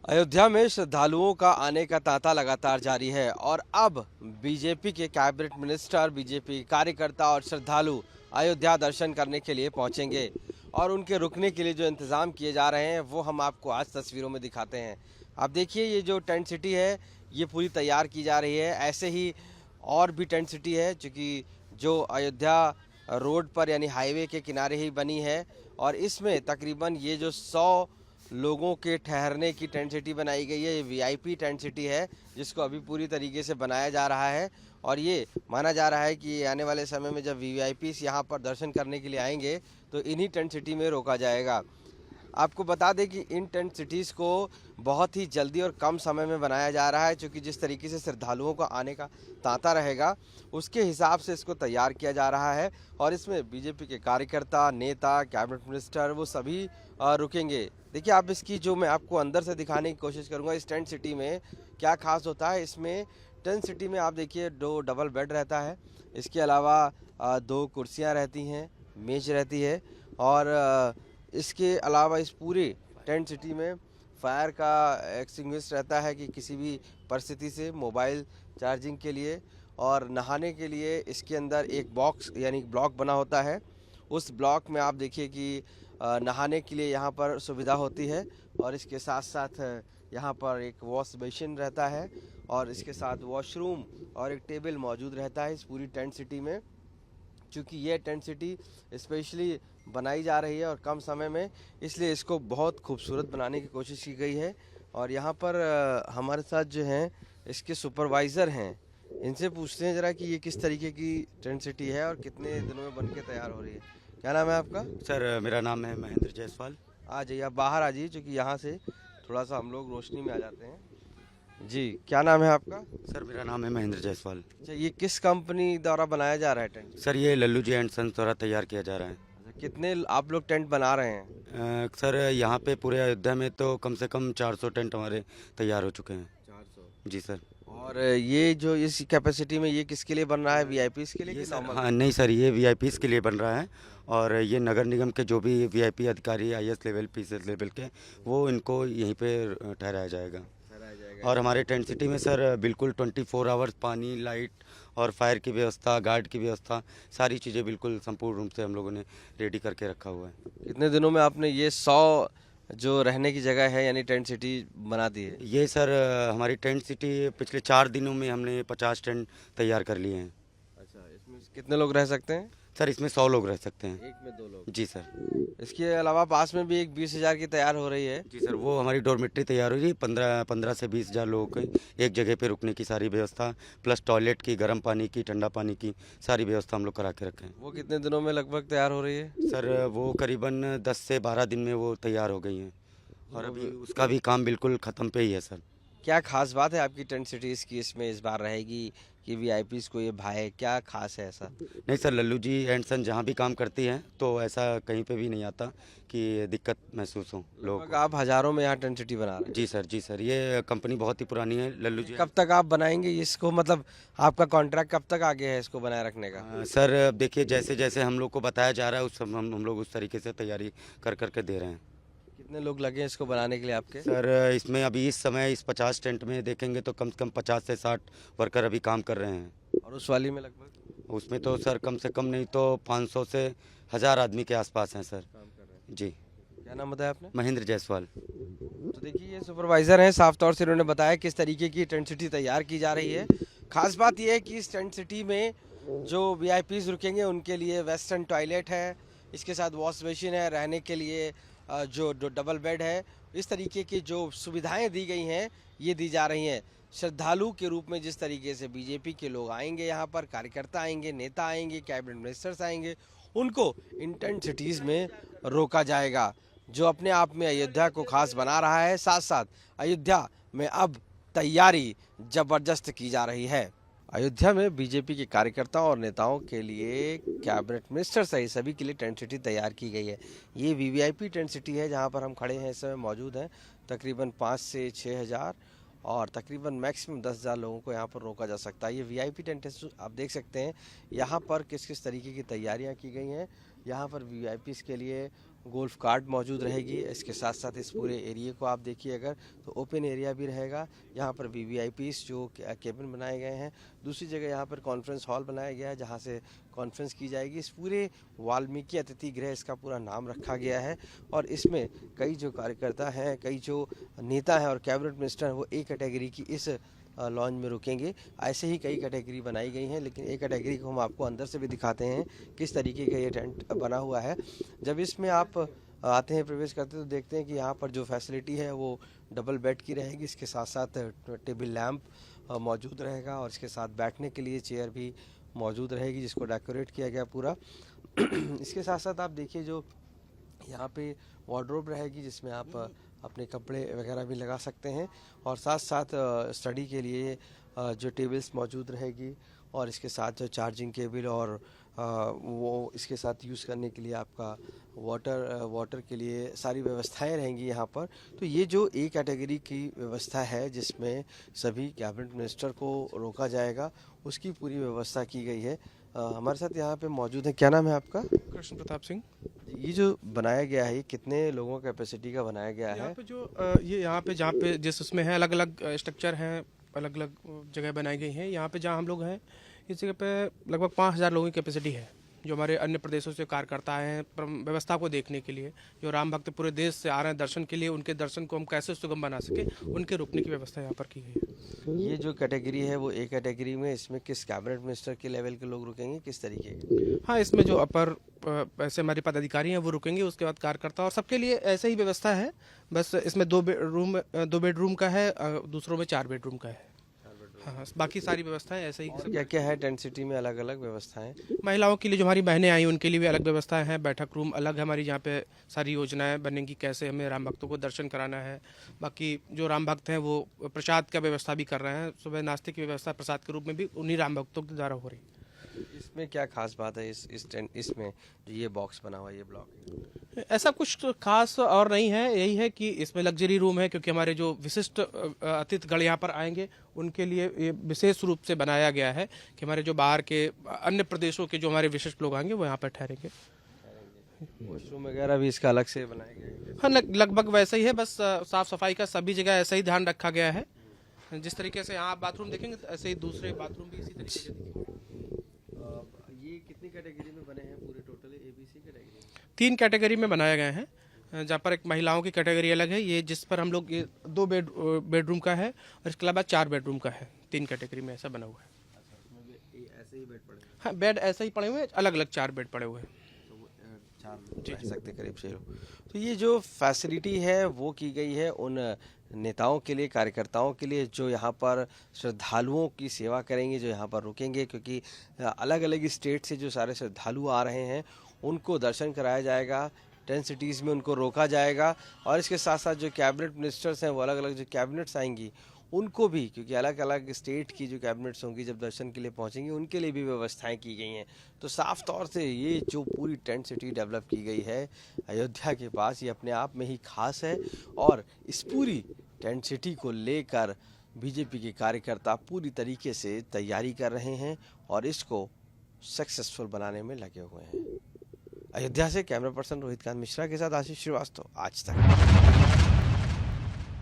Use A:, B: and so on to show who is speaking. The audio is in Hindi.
A: अयोध्या में श्रद्धालुओं का आने का तांता लगातार जारी है और अब बीजेपी के कैबिनेट मिनिस्टर, बीजेपी कार्यकर्ता और श्रद्धालु अयोध्या दर्शन करने के लिए पहुंचेंगे और उनके रुकने के लिए जो इंतज़ाम किए जा रहे हैं वो हम आपको आज तस्वीरों में दिखाते हैं। आप देखिए, ये जो टेंट सिटी है ये पूरी तैयार की जा रही है। ऐसे ही और भी टेंट सिटी है जो अयोध्या रोड पर यानी हाईवे के किनारे ही बनी है और इसमें तकरीबन ये जो 100 लोगों के ठहरने की टेंट सिटी बनाई गई है। ये वीआईपी टेंट सिटी है जिसको अभी पूरी तरीके से बनाया जा रहा है और ये माना जा रहा है कि आने वाले समय में जब वीआईपीस यहाँ पर दर्शन करने के लिए आएंगे तो इन्हीं टेंट सिटी में रोका जाएगा। आपको बता दें कि इन टेंट सिटीज़ को बहुत ही जल्दी और कम समय में बनाया जा रहा है, क्योंकि जिस तरीके से श्रद्धालुओं का आने का तांता रहेगा उसके हिसाब से इसको तैयार किया जा रहा है और इसमें बीजेपी के कार्यकर्ता, नेता, कैबिनेट मिनिस्टर वो सभी रुकेंगे। देखिए, आप इसकी जो मैं आपको अंदर से दिखाने की कोशिश करूँगा इस टेंट सिटी में क्या खास होता है। इसमें टेंट सिटी में आप देखिए 2 डबल बेड रहता है, इसके अलावा 2 कुर्सियाँ रहती हैं, मेज रहती है और इसके अलावा इस पूरे टेंट सिटी में फायर का एक्सटिंग्विश रहता है कि किसी भी परिस्थिति से मोबाइल चार्जिंग के लिए। और नहाने के लिए इसके अंदर एक बॉक्स यानी ब्लॉक बना होता है। उस ब्लॉक में आप देखिए कि नहाने के लिए यहाँ पर सुविधा होती है और इसके साथ साथ यहाँ पर एक वॉश बेसिन रहता है और इसके साथ वॉशरूम और एक टेबल मौजूद रहता है इस पूरी टेंट सिटी में। चूँकि ये टेंट सिटी स्पेशली बनाई जा रही है और कम समय में, इसलिए इसको बहुत खूबसूरत बनाने की कोशिश की गई है। और यहाँ पर हमारे साथ जो हैं इसके सुपरवाइज़र हैं, इनसे पूछते हैं ज़रा कि ये किस तरीके की टेंट सिटी है और कितने दिनों में बन के तैयार हो रही है। क्या नाम है आपका?
B: सर मेरा नाम है महेंद्र जायसवाल।
A: आ जाइए, आप बाहर आ जाइए, क्योंकि यहाँ से थोड़ा सा हम लोग रोशनी में आ जाते हैं। जी, क्या नाम है आपका?
B: सर मेरा नाम है महेंद्र जायसवाल।
A: अच्छा, ये किस कंपनी द्वारा बनाया जा रहा है टेंट?
B: सर ये लल्लू जी एंड सन्स द्वारा तैयार किया जा रहा है।
A: अच्छा, कितने आप लोग टेंट बना रहे हैं?
B: सर यहाँ पे पूरे अयोध्या में तो कम से कम 400 टेंट हमारे तैयार हो चुके हैं।
A: 400।
B: जी सर।
A: और ये जो इस कैपेसिटी में ये किसके लिए बन रहा है, वीआईपीज़ के लिए
B: ये
A: कि
B: सर
A: नॉर्मल?
B: हाँ नहीं सर, ये वीआईपीज़ के लिए बन रहा है और ये नगर निगम के जो भी वीआईपी अधिकारी आईएएस लेवल पीसीएस लेवल के वो इनको यहीं पे ठहराया जाएगा।
A: ठहराया जाएगा।
B: और हमारे टेंट सिटी में सर बिल्कुल 24 आवर्स पानी, लाइट और फायर की व्यवस्था, गार्ड की व्यवस्था, सारी चीज़ें बिल्कुल संपूर्ण रूप से हम लोगों ने रेडी करके रखा हुआ है।
A: कितने दिनों में आपने ये 100 जो रहने की जगह है यानी टेंट सिटी बना दी है?
B: ये सर हमारी टेंट सिटी पिछले 4 दिनों में हमने 50 टेंट तैयार कर लिए हैं।
A: अच्छा, इसमें कितने लोग रह सकते हैं?
B: सर इसमें 100 लोग रह सकते हैं।
A: एक में 2 लोग?
B: जी सर।
A: इसके अलावा पास में भी एक 20,000 की तैयार हो रही है।
B: जी सर, वो हमारी डॉर्मेट्री तैयार हो रही है। 15 से 20 हज़ार लोगों की एक जगह पे रुकने की सारी व्यवस्था, प्लस टॉयलेट की, गर्म पानी की, ठंडा पानी की सारी व्यवस्था हम लोग करा के रखे हैं।
A: वो कितने दिनों में लगभग तैयार हो रही है?
B: सर वो करीबन 10 से 12 दिन में वो तैयार हो गई हैं और अभी उसका भी काम बिल्कुल ख़त्म पे ही है सर।
A: क्या खास बात है आपकी टेंट सिटीज़ की इसमें इस बार रहेगी कि वीआईपीज़ को ये भाए, क्या खास है ऐसा?
B: नहीं सर, लल्लू जी एंड सन जहाँ भी काम करती हैं तो ऐसा कहीं पे भी नहीं आता कि दिक्कत महसूस हो लोगों
A: लगभग
B: को।
A: आप हज़ारों में यहाँ टेंट सिटी बना रहे हैं।
B: जी सर, जी सर, ये कंपनी बहुत ही पुरानी है लल्लू जी।
A: कब तक आप बनाएंगे इसको, मतलब आपका कॉन्ट्रैक्ट कब तक आगे है इसको बनाए रखने का?
B: सर अब देखिए, जैसे जैसे हम लोग को बताया जा रहा है उस हम लोग उस तरीके से तैयारी कर करके दे रहे हैं।
A: कितने लोग लगे हैं इसको बनाने के लिए आपके?
B: सर इसमें अभी इस समय इस 50 टेंट में देखेंगे तो कम से कम 50 से 60 वर्कर अभी काम कर रहे हैं।
A: और उस वाली में लगभग
B: उसमें तो सर कम से कम नहीं तो 500 से 1000 आदमी के आसपास हैं सर।
A: काम कर रहे हैं।
B: जी।
A: क्या नाम बताया आपने?
B: महेंद्र जायसवाल।
A: तो देखिए, ये सुपरवाइज़र हैं, साफ तौर से इन्होंने बताया किस तरीके की टेंट सिटी तैयार की जा रही है। खास बात यह है कि इस टेंट सिटी में जो वीआईपीज़ रुकेंगे उनके लिए वेस्टर्न टॉयलेट है, इसके साथ वॉश बेसिन है, रहने के लिए जो डबल बेड है, इस तरीके की जो सुविधाएं दी गई हैं ये दी जा रही हैं। श्रद्धालु के रूप में जिस तरीके से बीजेपी के लोग आएंगे, यहाँ पर कार्यकर्ता आएंगे, नेता आएंगे, कैबिनेट मिनिस्टर्स आएंगे, उनको इन टेंट सिटीज़ में रोका जाएगा, जो अपने आप में अयोध्या को खास बना रहा है। साथ साथ अयोध्या में अब तैयारी जबरदस्त की जा रही है। अयोध्या में बीजेपी के कार्यकर्ताओं और नेताओं के लिए कैबिनेट मिनिस्टर सहित सभी के लिए टेंट सिटी तैयार की गई है। ये वीवीआईपी टेंट सिटी है जहां पर हम खड़े हैं, इस समय मौजूद हैं। तकरीबन 5 से 6 हज़ार और तकरीबन मैक्सिमम 10,000 लोगों को यहाँ पर रोका जा सकता है। ये वीआईपी टेंट है, आप देख सकते हैं यहाँ पर किस किस तरीके की तैयारियाँ की गई हैं। यहाँ पर वीआईपीज़ के लिए गोल्फ कार्ट मौजूद रहेगी। इसके साथ साथ इस पूरे एरिया को आप देखिए अगर तो ओपन एरिया भी रहेगा। यहाँ पर वीवीआईपीस जो केबिन बनाए गए हैं। दूसरी जगह यहाँ पर कॉन्फ्रेंस हॉल बनाया गया है जहाँ से कॉन्फ्रेंस की जाएगी। इस पूरे वाल्मीकि अतिथि गृह इसका पूरा नाम रखा गया है और इसमें कई जो कार्यकर्ता हैं, कई जो नेता हैं और कैबिनेट मिनिस्टर हैं वो ए कैटेगरी की इस लॉन्च में रुकेंगे। ऐसे ही कई कैटेगरी बनाई गई हैं, लेकिन एक कैटेगरी को हम आपको अंदर से भी दिखाते हैं किस तरीके का ये टेंट बना हुआ है। जब इसमें आप आते हैं, प्रवेश करते हैं तो देखते हैं कि यहाँ पर जो फैसिलिटी है वो डबल बेड की रहेगी। इसके साथ साथ टेबल लैंप मौजूद रहेगा और इसके साथ बैठने के लिए चेयर भी मौजूद रहेगी जिसको डेकोरेट किया गया पूरा। इसके साथ साथ आप देखिए जो यहाँ पे वार्डरोब रहेगी जिसमें आप अपने कपड़े वगैरह भी लगा सकते हैं और साथ साथ स्टडी के लिए जो टेबल्स मौजूद रहेगी और इसके साथ जो चार्जिंग केबल और वो इसके साथ यूज़ करने के लिए आपका वाटर के लिए सारी व्यवस्थाएं रहेंगी यहाँ पर। तो ये जो ए कैटेगरी की व्यवस्था है जिसमें सभी कैबिनेट मिनिस्टर को रोका जाएगा, उसकी पूरी व्यवस्था की गई है। हमारे साथ यहाँ पे मौजूद है, क्या नाम है आपका?
C: कृष्ण प्रताप सिंह।
A: ये जो बनाया गया है ये कितने लोगों कैपेसिटी का बनाया गया है?
C: यहाँ पे जो ये यहाँ पे जहाँ पे जिस उसमें है अलग अलग स्ट्रक्चर हैं, अलग अलग जगह बनाई गई हैं। यहाँ पे जहाँ हम लोग हैं इस जगह पे लगभग 5000 लोगों की कैपेसिटी है जो हमारे अन्य प्रदेशों से कार्यकर्ता हैं व्यवस्था को देखने के लिए। जो राम भक्त पूरे देश से आ रहे हैं दर्शन के लिए, उनके दर्शन को हम कैसे सुगम बना सके, उनके रुकने की व्यवस्था यहाँ पर की गई है।
A: ये जो कैटेगरी है वो ए कैटेगरी में, इसमें किस कैबिनेट मिनिस्टर के लेवल के लोग रुकेंगे, किस तरीके के?
C: हाँ, इसमें जो अपर ऐसे हमारे पदाधिकारी हैं वो रुकेंगे, उसके बाद कार्यकर्ता और सबके लिए ऐसे ही व्यवस्था है। बस इसमें 2 बेडरूम का है, दूसरों में 4 बेडरूम का है। हाँ, बाकी सारी व्यवस्थाएं ऐसे ही।
A: क्या क्या है टेंट सिटी में? अलग अलग व्यवस्थाएं
C: महिलाओं के लिए जो हमारी बहनें आई उनके लिए भी अलग व्यवस्थाएं हैं। बैठक रूम अलग है हमारी, जहाँ पे सारी योजनाएं बनेंगी कैसे हमें राम भक्तों को दर्शन कराना है। बाकी जो राम भक्त हैं वो प्रसाद का व्यवस्था भी कर रहे हैं। सुबह नाश्ते की व्यवस्था प्रसाद के रूप में भी उन्हीं राम भक्तों के द्वारा हो रही है।
A: इसमें क्या खास बात है इस टेंट इसमें जो ये बॉक्स बना हुआ है, ये ब्लॉक?
C: ऐसा कुछ खास और नहीं है, यही है कि इसमें लग्जरी रूम है क्योंकि हमारे जो विशिष्ट अतिथिगण यहाँ पर आएंगे उनके लिए ये विशेष रूप से बनाया गया है कि हमारे जो बाहर के अन्य प्रदेशों के जो हमारे विशिष्ट लोग आएंगे वो यहाँ पर ठहरेंगे।
A: वॉशरूम वगैरह भी इसका अलग से बनाया गया है?
C: हाँ, लगभग वैसे ही है, बस साफ सफाई का सभी जगह ऐसा ही ध्यान रखा गया है। जिस तरीके से यहाँ आप बाथरूम देखेंगे ऐसे ही दूसरे बाथरूम भी इसी तरीके से दिखेंगे।
A: ये कितनी कैटेगरी में बने हैं पूरे टोटल एबीसी कैटेगरी?
C: 3 कैटेगरी में बनाया गया है, जहाँ पर एक महिलाओं की कैटेगरी अलग है, ये जिस पर हम लोग ये 2 बेडरूम का है और इसके अलावा 4 बेडरूम का है। 3 कैटेगरी में ऐसा बना हुआ है।
A: ऐसे ही बेड पड़े?
C: हाँ, बेड ऐसे ही पड़े हुए हैं, अलग अलग 4 बेड पड़े हुए हैं।
A: 4 लोग रह सकते करीब 6 लोग। तो ये जो फैसिलिटी है वो की गई है उन नेताओं के लिए, कार्यकर्ताओं के लिए जो यहाँ पर श्रद्धालुओं की सेवा करेंगे, जो यहाँ पर रुकेंगे, क्योंकि अलग अलग स्टेट से जो सारे श्रद्धालु आ रहे हैं उनको दर्शन कराया जाएगा। 10 सिटीज़ में उनको रोका जाएगा और इसके साथ साथ जो कैबिनेट मिनिस्टर्स हैं वो अलग अलग जो कैबिनेट्स आएंगी उनको भी, क्योंकि अलग अलग स्टेट की जो कैबिनेट्स होंगी जब दर्शन के लिए पहुंचेंगी उनके लिए भी व्यवस्थाएं की गई हैं। तो साफ तौर से ये जो पूरी टेंट सिटी डेवलप की गई है अयोध्या के पास, ये अपने आप में ही खास है और इस पूरी टेंट सिटी को लेकर बीजेपी के कार्यकर्ता पूरी तरीके से तैयारी कर रहे हैं और इसको सक्सेसफुल बनाने में लगे हुए हैं। अयोध्या से कैमरा पर्सन रोहित कांत मिश्रा के साथ आशीष श्रीवास्तव, आज तक।